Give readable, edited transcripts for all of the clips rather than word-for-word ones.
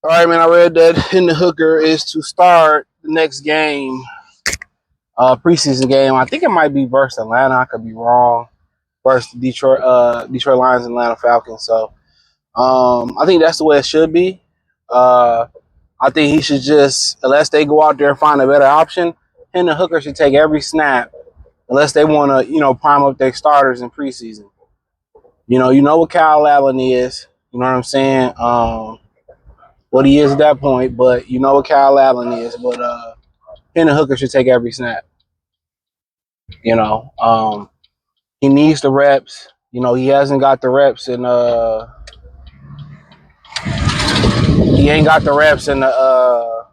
All right, man. I read that Hendon Hooker is to start the next game, preseason game. I think it might be versus Atlanta. I could be wrong. Versus Detroit Lions and Atlanta Falcons. So, I think that's the way it should be. I think he should just, unless they go out there and find a better option, Hendon Hooker should take every snap, unless they want to, prime up their starters in preseason. You know what Kyle Allen is. You know what I'm saying? What he is at that point, but you know what Kyle Allen is. But Hendon Hooker should take every snap. He needs the reps. He hasn't got the reps and he ain't got the reps in the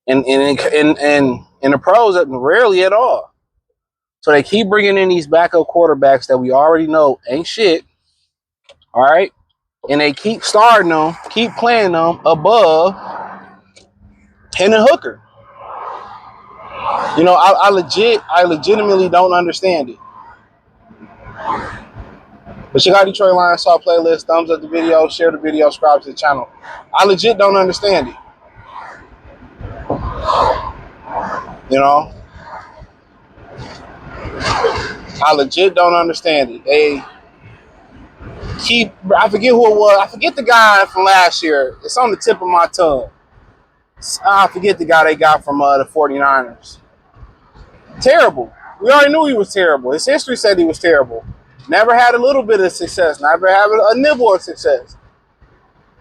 in the pros rarely at all. So they keep bringing in these backup quarterbacks that we already know ain't shit. All right, and they keep starting them, keep playing them above Hendon Hooker. I legitimately don't understand it. But you got Detroit Lions Talk playlist. Thumbs up the video, share the video, subscribe to the channel. I legit don't understand it. I legit don't understand it. I forget who it was. I forget the guy from last year. It's on the tip of my tongue. I forget the guy they got from the 49ers. Terrible. We already knew he was terrible. His history said he was terrible. Never had a little bit of success. Never had a nibble of success.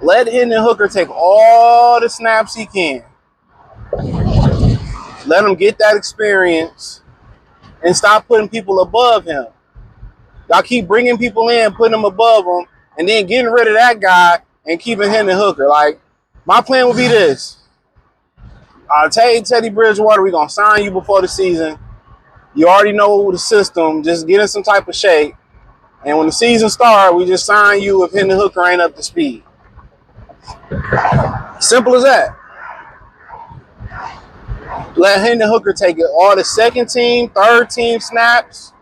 Let Hendon Hooker take all the snaps he can. Let him get that experience and stop putting people above him. Y'all keep bringing people in, putting them above him, and then getting rid of that guy and keeping Hendon Hooker. Like, my plan would be this. I'll tell you, Teddy Bridgewater, we're going to sign you before the season. You already know the system. Just get in some type of shape. And when the season starts, we just sign you if Hendon Hooker ain't up to speed. Simple as that. Let Hendon Hooker take all the second team, third team snaps.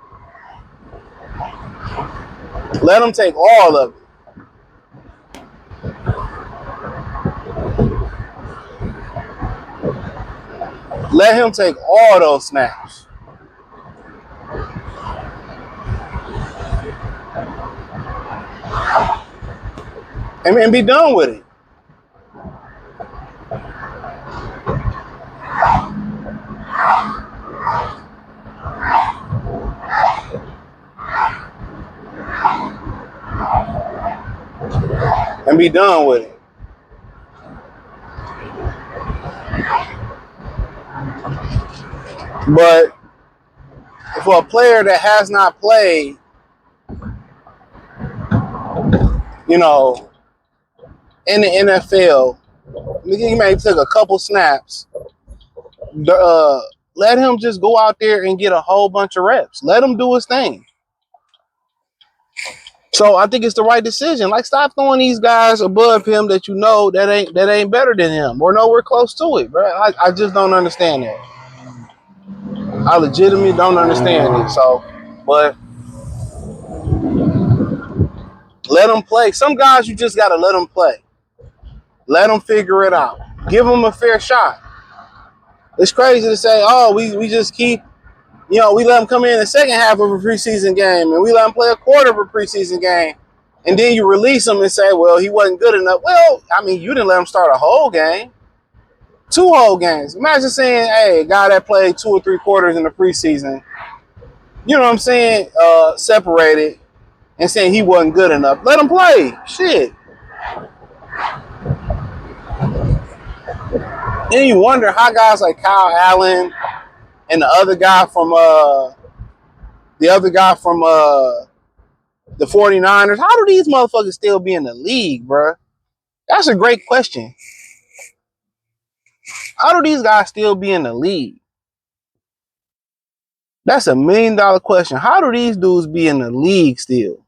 Let him take all of it. Let him take all those snaps. And be done with it. And be done with it. But for a player that has not played, in the NFL, he may take a couple snaps. Let him just go out there and get a whole bunch of reps. Let him do his thing. So I think it's the right decision. Like, stop throwing these guys above him that that ain't better than him or nowhere close to it, bro. I just don't understand that. I legitimately don't understand it. So, but let them play. Some guys you just gotta let them play. Let them figure it out. Give them a fair shot. It's crazy to say, oh, we just keep, we let them come in the second half of a preseason game and we let them play a quarter of a preseason game. And then you release them and say, well, he wasn't good enough. Well, you didn't let him start a whole game. 2 whole games. Imagine saying, hey, a guy that played 2 or 3 quarters in the preseason, you know what I'm saying, separated, and saying he wasn't good enough. Let him play. Shit. Then you wonder how guys like Kyle Allen and the other guy from the 49ers, how do these motherfuckers still be in the league, bro? That's a great question. How do these guys still be in the league? That's $1 million question. How do these dudes be in the league still?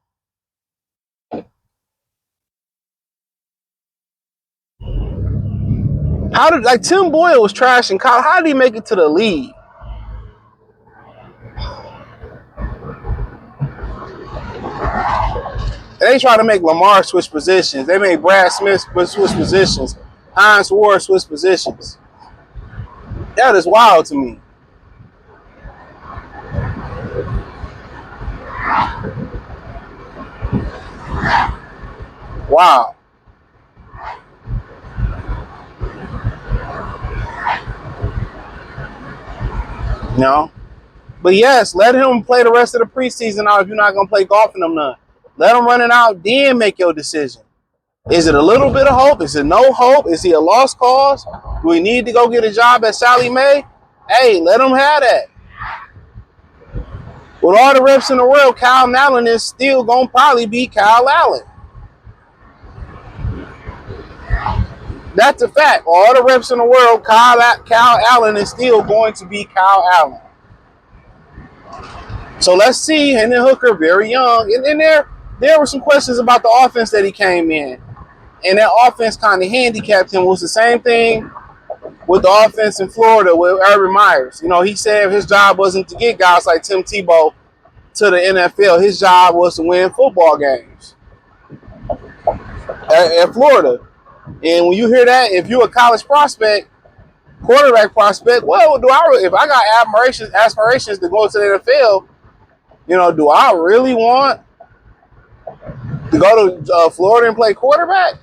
Tim Boyle was trash in college. How did he make it to the league? They try to make Lamar switch positions. They made Brad Smith switch positions. Hines Ward switched positions. That is wild to me. Wow. No. But yes, let him play the rest of the preseason out if you're not going to play golf in them none. Let him run it out, then make your decision. Is it a little bit of hope? Is it no hope? Is he a lost cause? Do we need to go get a job at Sally Mae? Hey, let him have that. With all the reps in the world, Kyle Allen is still going to probably be Kyle Allen. That's a fact. All the reps in the world, Kyle Allen is still going to be Kyle Allen. So let's see. Hendon Hooker, very young. And then there were some questions about the offense that he came in. And that offense kind of handicapped him. It was the same thing with the offense in Florida with Urban Myers. You know, he said his job wasn't to get guys like Tim Tebow to the NFL. His job was to win football games at Florida. And when you hear that, if you're a college prospect, quarterback prospect, well, if I got aspirations to go to the NFL, you know, do I really want to go to Florida and play quarterback?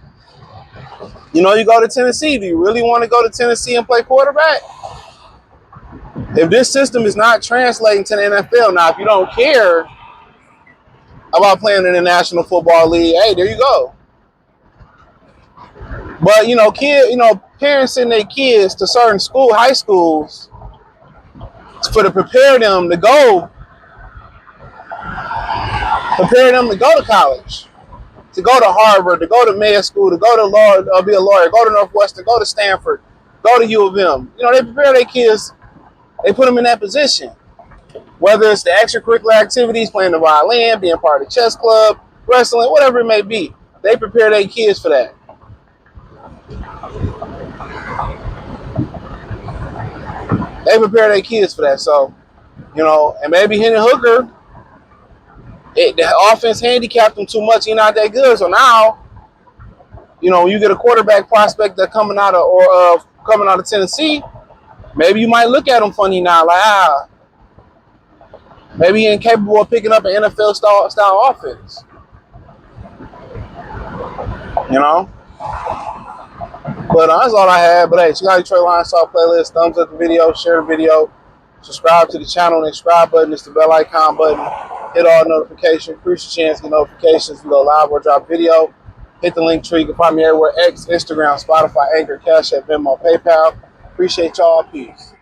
You know, you go to Tennessee. Do you really want to go to Tennessee and play quarterback? If this system is not translating to the NFL, now if you don't care about playing in the National Football League, hey, there you go. But you know, parents send their kids to certain high schools to prepare them to go to college, to go to Harvard, to go to Mayo School, to go to be a lawyer, go to Northwestern, go to Stanford, go to U of M. You know, they prepare their kids. They put them in that position. Whether it's the extracurricular activities, playing the violin, being part of the chess club, wrestling, whatever it may be, they prepare their kids for that. They prepare their kids for that. So, you know, and maybe Hendon Hooker, the offense handicapped him too much. He's not that good. So now, you know, when you get a quarterback prospect that coming out of Tennessee, maybe you might look at him funny now, like maybe he ain't capable of picking up an NFL style offense. You know. But that's all I had. But hey, check out the Detroit Lions Talk playlist. Thumbs up the video, share the video, subscribe to the channel. And the subscribe button is the bell icon button. Hit all notifications. Increase your chance to get notifications. We go live or drop video. Hit the link tree. You can find me everywhere: X, Instagram, Spotify, Anchor, Cash App, Venmo, PayPal. Appreciate y'all. Peace.